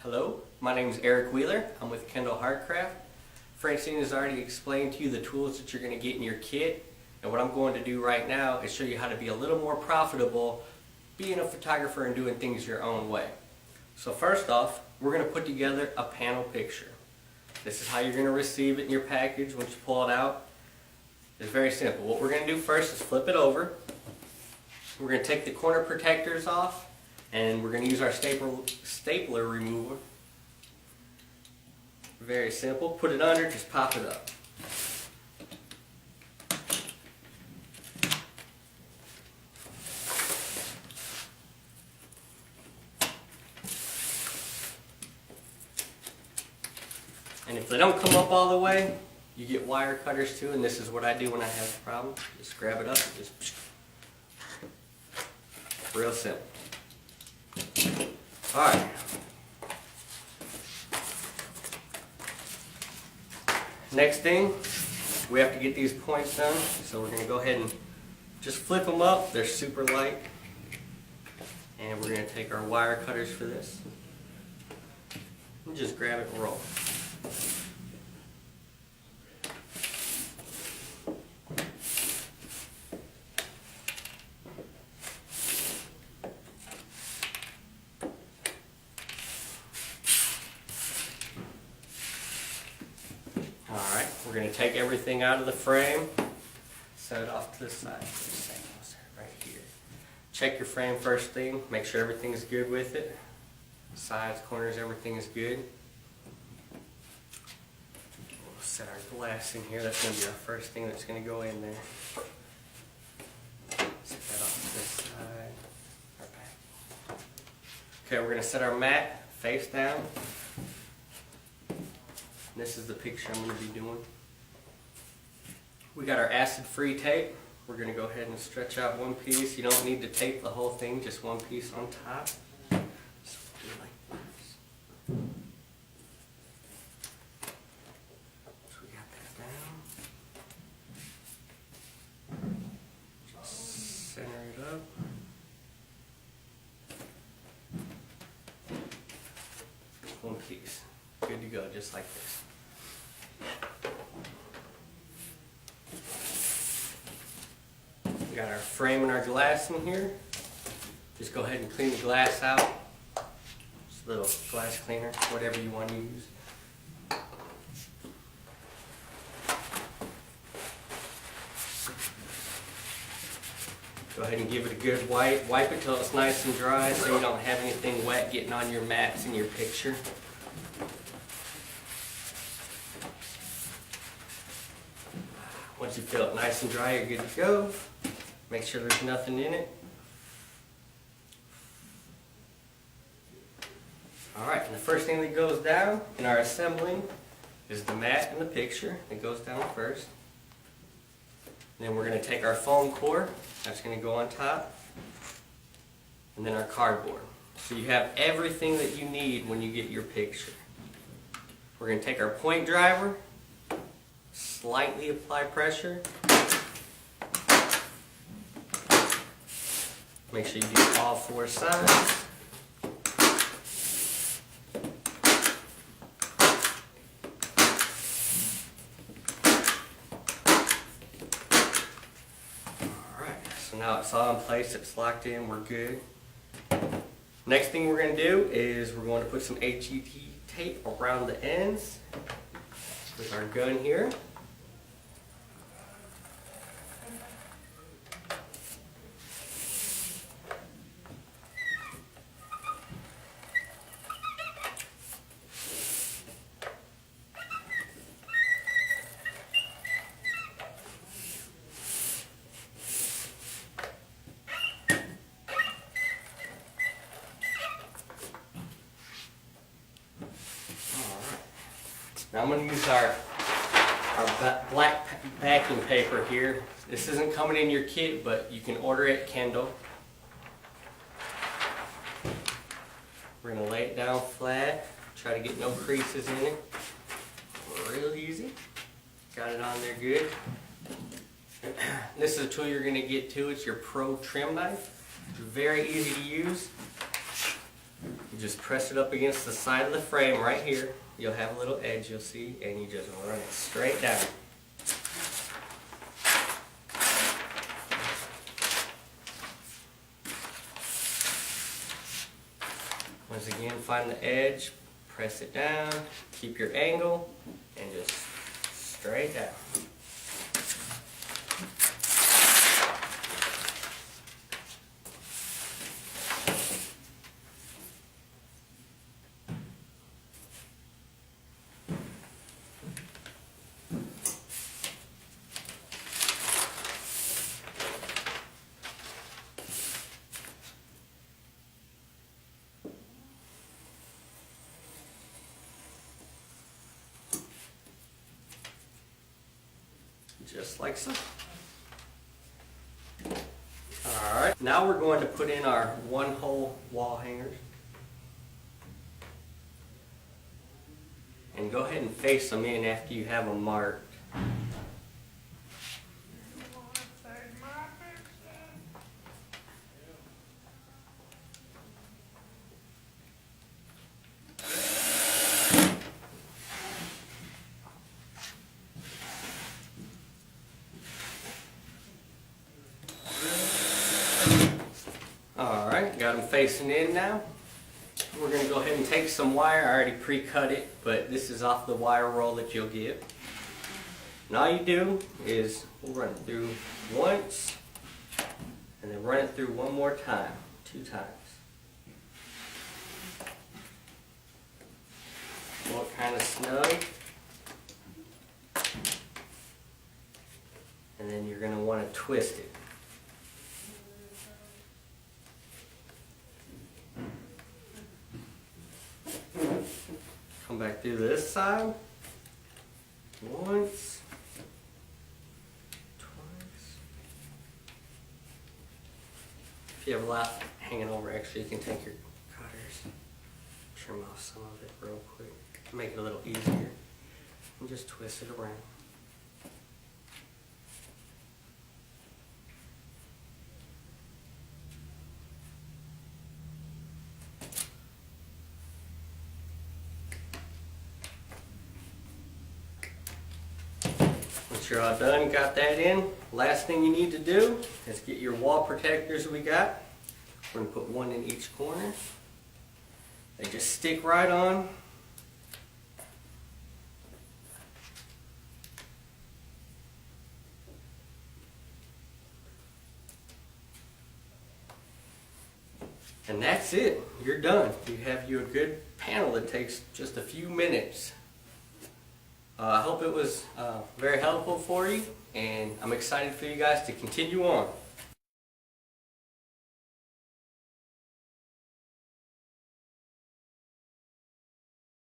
Hello, my name is Eric Wheeler. I'm with Kendall Hartcraft. Francine has already explained to you the tools that you're going to get in your kit, and what I'm going to do right now is show you how to be a little more profitable being a photographer and doing things your own way. So first off, we're going to put together a panel picture. This is how you're going to receive it in your package once you pull it out. It's very simple. What we're going to do first is flip it over. We're going to take the corner protectors off, and we're going to use our stapler remover. Very simple. Put it under, just pop it up. And if they don't come up all the way, you get wire cutters too, and this is what I do when I have a problem. Just grab it up and just real simple. Alright. Next thing, we have to get these points done, so we're going to go ahead and just flip them up. They're super light. And we're going to take our wire cutters for this. And just grab it and roll. Alright, we're going to take everything out of the frame, set it off to the side for a second. I'll set it right here. Check your frame first thing, make sure everything's good with it. Sides, corners, everything is good. We'll set our glass in here. That's going to be our first thing that's going to go in there. Set that off to this side, or back. Okay, we're going to set our mat face down. This is the picture I'm going to be doing. We got our acid-free tape. We're going to go ahead and stretch out one piece. You don't need to tape the whole thing, just one piece on top. So we'll do it like this. So we got that down. Just center it up. One piece. Good to go, just like this. We got our frame and our glass in here. Just go ahead and clean the glass out. Just a little glass cleaner, whatever you want to use. Go ahead and give it a good wipe. Wipe it till it's nice and dry so you don't have anything wet getting on your mats in your picture. Once you feel it nice and dry, you're good to go. Make sure there's nothing in it. Alright, and the first thing that goes down in our assembling is the mat and the picture. It goes down first. And then we're going to take our foam core. That's going to go on top. And then our cardboard. So you have everything that you need when you get your picture. We're going to take our point driver. Slightly apply pressure. Make sure you do all four sides. Alright, so now it's all in place, it's locked in, we're good. Next thing we're going to do is we're going to put some HET tape around the ends with our gun here. Now I'm going to use our black backing paper here. This isn't coming in your kit, but you can order it at Kendall. We're going to lay it down flat, try to get no creases in it. Real easy. Got it on there good. This is a tool you're going to get too. It's your Pro trim knife. It's very easy to use. You just press it up against the side of the frame right here. You'll have a little edge, you'll see, and you just run it straight down. Once again, find the edge, press it down, keep your angle, and just straight down. Just like so. Alright, now we're going to put in our one-hole wall hangers. And go ahead and face them in after you have them marked. Alright, got them facing in now. We're going to go ahead and take some wire. I already pre-cut it, but this is off the wire roll that you'll get. And all you do is we'll run it through once, and then run it through one more time, 2 times. Pull it kind of snug. And then you're going to want to twist it. Come back through this side. Once. Twice. If you have a lot hanging over, actually you can take your cutters, trim off some of it real quick. Make it a little easier. And just twist it around. Once you're all done, got that in, last thing you need to do is get your wall protectors we got. We're going to put one in each corner. They just stick right on. And that's it. You're done. You have you a good panel that takes just a few minutes. I hope it was very helpful for you, and I'm excited for you guys to continue on.